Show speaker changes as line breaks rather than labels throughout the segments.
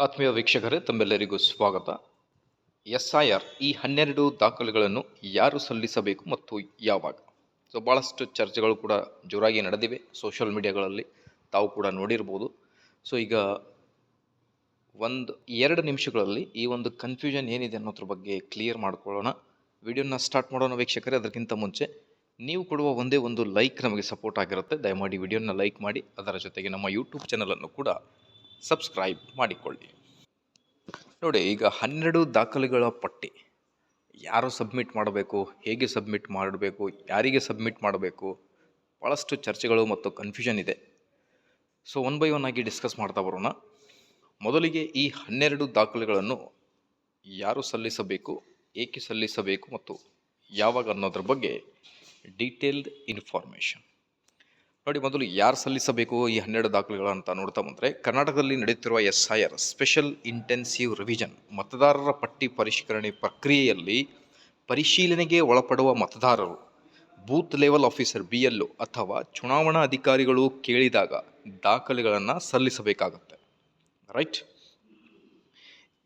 ಆತ್ಮೀಯ ವೀಕ್ಷಕರೇ, ತಮ್ಮೆಲ್ಲರಿಗೂ ಸ್ವಾಗತ. SIR ಈ 12 ದಾಖಲೆಗಳನ್ನು ಯಾರು ಸಲ್ಲಿಸಬೇಕು ಮತ್ತು ಯಾವಾಗ? ಸೊ ಭಾಳಷ್ಟು ಚರ್ಚೆಗಳು ಕೂಡ ಜೋರಾಗಿ ನಡೆದಿವೆ ಸೋಷಿಯಲ್ ಮೀಡಿಯಾಗಳಲ್ಲಿ, ತಾವು ಕೂಡ ನೋಡಿರ್ಬೋದು. ಸೊ ಈಗ 1-2 ನಿಮಿಷಗಳಲ್ಲಿ ಈ ಒಂದು ಕನ್ಫ್ಯೂಷನ್ ಏನಿದೆ ಅನ್ನೋದ್ರ ಬಗ್ಗೆ ಕ್ಲಿಯರ್ ಮಾಡ್ಕೊಳ್ಳೋಣ. ವಿಡಿಯೋನ ಸ್ಟಾರ್ಟ್ ಮಾಡೋಣ ವೀಕ್ಷಕರೇ. ಅದಕ್ಕಿಂತ ಮುಂಚೆ ನೀವು ಕೊಡುವ ಒಂದೇ ಒಂದು ಲೈಕ್ ನಮಗೆ ಸಪೋರ್ಟ್ ಆಗಿರುತ್ತೆ. ದಯಮಾಡಿ ವಿಡಿಯೋನ ಲೈಕ್ ಮಾಡಿ, ಅದರ ಜೊತೆಗೆ ನಮ್ಮ ಯೂಟ್ಯೂಬ್ ಚಾನಲನ್ನು ಕೂಡ ಸಬ್ಸ್ಕ್ರೈಬ್ ಮಾಡಿಕೊಳ್ಳಿ. ನೋಡಿ, ಈಗ 12 ದಾಖಲೆಗಳ ಪಟ್ಟಿ ಯಾರು ಸಬ್ಮಿಟ್ ಮಾಡಬೇಕು, ಹೇಗೆ ಸಬ್ಮಿಟ್ ಮಾಡಬೇಕು, ಯಾರಿಗೆ ಸಬ್ಮಿಟ್ ಮಾಡಬೇಕು, ಭಾಳಷ್ಟು ಚರ್ಚೆಗಳು ಮತ್ತು ಕನ್ಫ್ಯೂಷನ್ ಇದೆ. ಸೊ 1 by 1 ಆಗಿ ಡಿಸ್ಕಸ್ ಮಾಡ್ತಾ ಬರೋಣ. ಮೊದಲಿಗೆ ಈ 12 ದಾಖಲೆಗಳನ್ನು ಯಾರು ಸಲ್ಲಿಸಬೇಕು, ಏಕೆ ಸಲ್ಲಿಸಬೇಕು ಮತ್ತು ಯಾವಾಗ ಅನ್ನೋದ್ರ ಬಗ್ಗೆ ಡೀಟೇಲ್ಡ್ ಇನ್ಫಾರ್ಮೇಷನ್. ನೋಡಿ, ಮೊದಲು ಯಾರು ಸಲ್ಲಿಸಬೇಕು ಈ 12 ದಾಖಲೆಗಳು ಅಂತ ನೋಡ್ತಾ ಬಂದರೆ, ಕರ್ನಾಟಕದಲ್ಲಿ ನಡೆಯುತ್ತಿರುವ SIR ಸ್ಪೆಷಲ್ ಇಂಟೆನ್ಸಿವ್ ರಿವಿಷನ್ ಮತದಾರರ ಪಟ್ಟಿ ಪರಿಷ್ಕರಣೆ ಪ್ರಕ್ರಿಯೆಯಲ್ಲಿ ಪರಿಶೀಲನೆಗೆ ಒಳಪಡುವ ಮತದಾರರು ಬೂತ್ ಲೆವೆಲ್ ಆಫೀಸರ್ BLO ಅಥವಾ ಚುನಾವಣಾ ಅಧಿಕಾರಿಗಳು ಕೇಳಿದಾಗ ದಾಖಲೆಗಳನ್ನು ಸಲ್ಲಿಸಬೇಕಾಗತ್ತೆ. ರೈಟ್.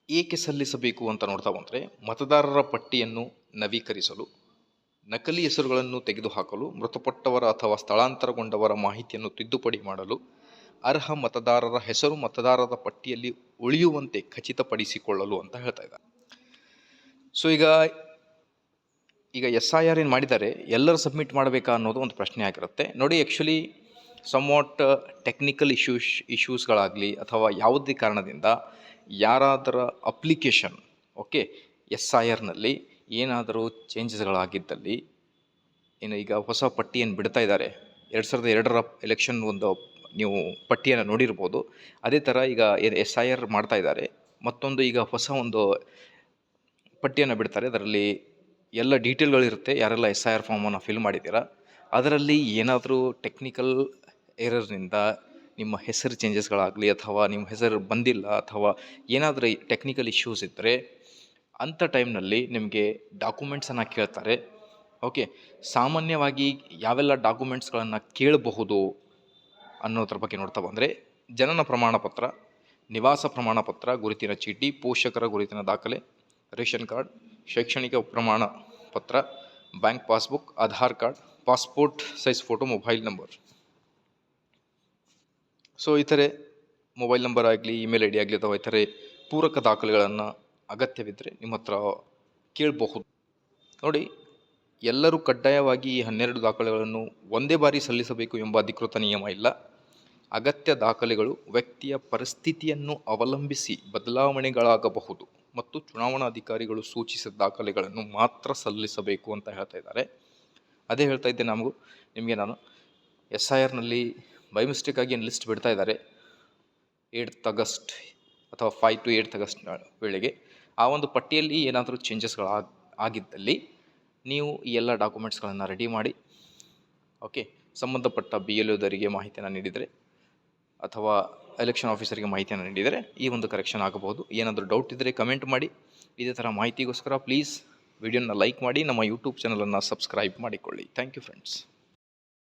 ಏಕೆ ಸಲ್ಲಿಸಬೇಕು ಅಂತ ನೋಡ್ತಾ ಬಂದರೆ, ಮತದಾರರ ಪಟ್ಟಿಯನ್ನು ನವೀಕರಿಸಲು, ನಕಲಿ ಹೆಸರುಗಳನ್ನು ತೆಗೆದುಹಾಕಲು, ಮೃತಪಟ್ಟವರ ಅಥವಾ ಸ್ಥಳಾಂತರಗೊಂಡವರ ಮಾಹಿತಿಯನ್ನು ತಿದ್ದುಪಡಿ ಮಾಡಲು, ಅರ್ಹ ಮತದಾರರ ಹೆಸರು ಮತದಾರರ ಪಟ್ಟಿಯಲ್ಲಿ ಉಳಿಯುವಂತೆ ಖಚಿತಪಡಿಸಿಕೊಳ್ಳಲು ಅಂತ ಹೇಳ್ತಾ ಇದ್ದಾರೆ. ಸೊ ಈಗ SIR ಏನು ಮಾಡಿದ್ದಾರೆ, ಎಲ್ಲರೂ ಸಬ್ಮಿಟ್ ಮಾಡಬೇಕಾ ಅನ್ನೋದು ಒಂದು ಪ್ರಶ್ನೆ ಆಗಿರುತ್ತೆ. ನೋಡಿ, ಆ್ಯಕ್ಚುಲಿ ಸಮ್ವಾಟ್ ಟೆಕ್ನಿಕಲ್ ಇಶ್ಯೂಸ್ಗಳಾಗಲಿ ಅಥವಾ ಯಾವುದೇ ಕಾರಣದಿಂದ ಯಾರಾದರ ಅಪ್ಲಿಕೇಶನ್ SIRನಲ್ಲಿ ಏನಾದರೂ ಚೇಂಜಸ್ಗಳಾಗಿದ್ದಲ್ಲಿ, ಏನು ಈಗ ಹೊಸ ಪಟ್ಟಿಯನ್ನು ಬಿಡ್ತಾ ಇದ್ದಾರೆ. 2002ರ ಎಲೆಕ್ಷನ್ ಒಂದು ನೀವು ಪಟ್ಟಿಯನ್ನು ನೋಡಿರ್ಬೋದು. ಅದೇ ಥರ ಈಗ SIR ಮಾಡ್ತಾ ಇದ್ದಾರೆ. ಮತ್ತೊಂದು ಈಗ ಹೊಸ ಒಂದು ಪಟ್ಟಿಯನ್ನು ಬಿಡ್ತಾರೆ. ಅದರಲ್ಲಿ ಎಲ್ಲ ಡೀಟೇಲ್ಗಳಿರುತ್ತೆ, ಯಾರೆಲ್ಲ SIR ಫಾರ್ಮನ್ನು ಫಿಲ್ ಮಾಡಿದ್ದೀರಾ. ಅದರಲ್ಲಿ ಏನಾದರೂ ಟೆಕ್ನಿಕಲ್ ಎರರ್ನಿಂದ ನಿಮ್ಮ ಹೆಸರು ಚೇಂಜಸ್ಗಳಾಗಲಿ ಅಥವಾ ನಿಮ್ಮ ಹೆಸರು ಬಂದಿಲ್ಲ ಅಥವಾ ಏನಾದರೂ ಟೆಕ್ನಿಕಲ್ ಇಶ್ಯೂಸ್ ಇದ್ದರೆ ಅಂಥ ಟೈಮ್ನಲ್ಲಿ ನಿಮಗೆ ಡಾಕ್ಯುಮೆಂಟ್ಸನ್ನು ಕೇಳ್ತಾರೆ. ಸಾಮಾನ್ಯವಾಗಿ ಯಾವೆಲ್ಲ ಡಾಕ್ಯುಮೆಂಟ್ಸ್ಗಳನ್ನು ಕೇಳಬಹುದು ಅನ್ನೋದ್ರ ಬಗ್ಗೆ ನೋಡ್ತಾ ಬಂದರೆ, ಜನನ ಪ್ರಮಾಣ ಪತ್ರ, ನಿವಾಸ ಪ್ರಮಾಣ ಪತ್ರ, ಗುರುತಿನ ಚೀಟಿ, ಪೋಷಕರ ಗುರುತಿನ ದಾಖಲೆ, ರೇಷನ್ ಕಾರ್ಡ್, ಶೈಕ್ಷಣಿಕ ಪ್ರಮಾಣ ಪತ್ರ, bank passbook, Aadhaar card, passport size photo, mobile number. So ಇತರೆ ಮೊಬೈಲ್ ನಂಬರ್ ಆಗಲಿ, ಇಮೇಲ್ ID ಆಗಲಿ ಅಥವಾ ಇತರೆ ಪೂರಕ ದಾಖಲೆಗಳನ್ನು ಅಗತ್ಯವಿದ್ದರೆ ನಿಮ್ಮ ಹತ್ರ ಕೇಳಬಹುದು. ನೋಡಿ, ಎಲ್ಲರೂ ಕಡ್ಡಾಯವಾಗಿ ಈ 12 ದಾಖಲೆಗಳನ್ನು ಒಂದೇ ಬಾರಿ ಸಲ್ಲಿಸಬೇಕು ಎಂಬ ಅಧಿಕೃತ ನಿಯಮ ಇಲ್ಲ. ಅಗತ್ಯ ದಾಖಲೆಗಳು ವ್ಯಕ್ತಿಯ ಪರಿಸ್ಥಿತಿಯನ್ನು ಅವಲಂಬಿಸಿ ಬದಲಾವಣೆಗಳಾಗಬಹುದು ಮತ್ತು ಚುನಾವಣಾ ಅಧಿಕಾರಿಗಳು ಸೂಚಿಸಿದ ದಾಖಲೆಗಳನ್ನು ಮಾತ್ರ ಸಲ್ಲಿಸಬೇಕು ಅಂತ ಹೇಳ್ತಾ ಇದ್ದಾರೆ. ಅದೇ ಹೇಳ್ತಾ ಇದ್ದೆ ನಿಮಗೆ ನಾನು SIRನಲ್ಲಿ ಬೈ ಮಿಸ್ಟೇಕಾಗಿ ಏನು ಲಿಸ್ಟ್ ಬಿಡ್ತಾ ಇದ್ದಾರೆ 8th ಆಗಸ್ಟ್ ಅಥವಾ 5 to 8th ಆಗಸ್ಟ್ ವೇಳೆಗೆ. ಆ ಒಂದು ಪಟ್ಟಿಯಲ್ಲಿ ಏನಾದರೂ ಆಗಿದ್ದಲ್ಲಿ ನೀವು ಈ ಎಲ್ಲ ಡಾಕ್ಯುಮೆಂಟ್ಸ್ಗಳನ್ನು ರೆಡಿ ಮಾಡಿ ಸಂಬಂಧಪಟ್ಟ BLOದವರಿಗೆ ಮಾಹಿತಿಯನ್ನು ನೀಡಿದರೆ ಅಥವಾ ಎಲೆಕ್ಷನ್ ಆಫೀಸರಿಗೆ ಮಾಹಿತಿಯನ್ನು ನೀಡಿದರೆ ಈ ಒಂದು ಕರೆಕ್ಷನ್ ಆಗಬಹುದು. ಏನಾದರೂ ಡೌಟ್ ಇದ್ದರೆ ಕಮೆಂಟ್ ಮಾಡಿ. ಇದೇ ಥರ ಮಾಹಿತಿಗೋಸ್ಕರ ಪ್ಲೀಸ್ ವಿಡಿಯೋನ ಲೈಕ್ ಮಾಡಿ, ನಮ್ಮ ಯೂಟ್ಯೂಬ್ ಚಾನಲನ್ನು ಸಬ್ಸ್ಕ್ರೈಬ್ ಮಾಡಿಕೊಳ್ಳಿ. Thank you friends.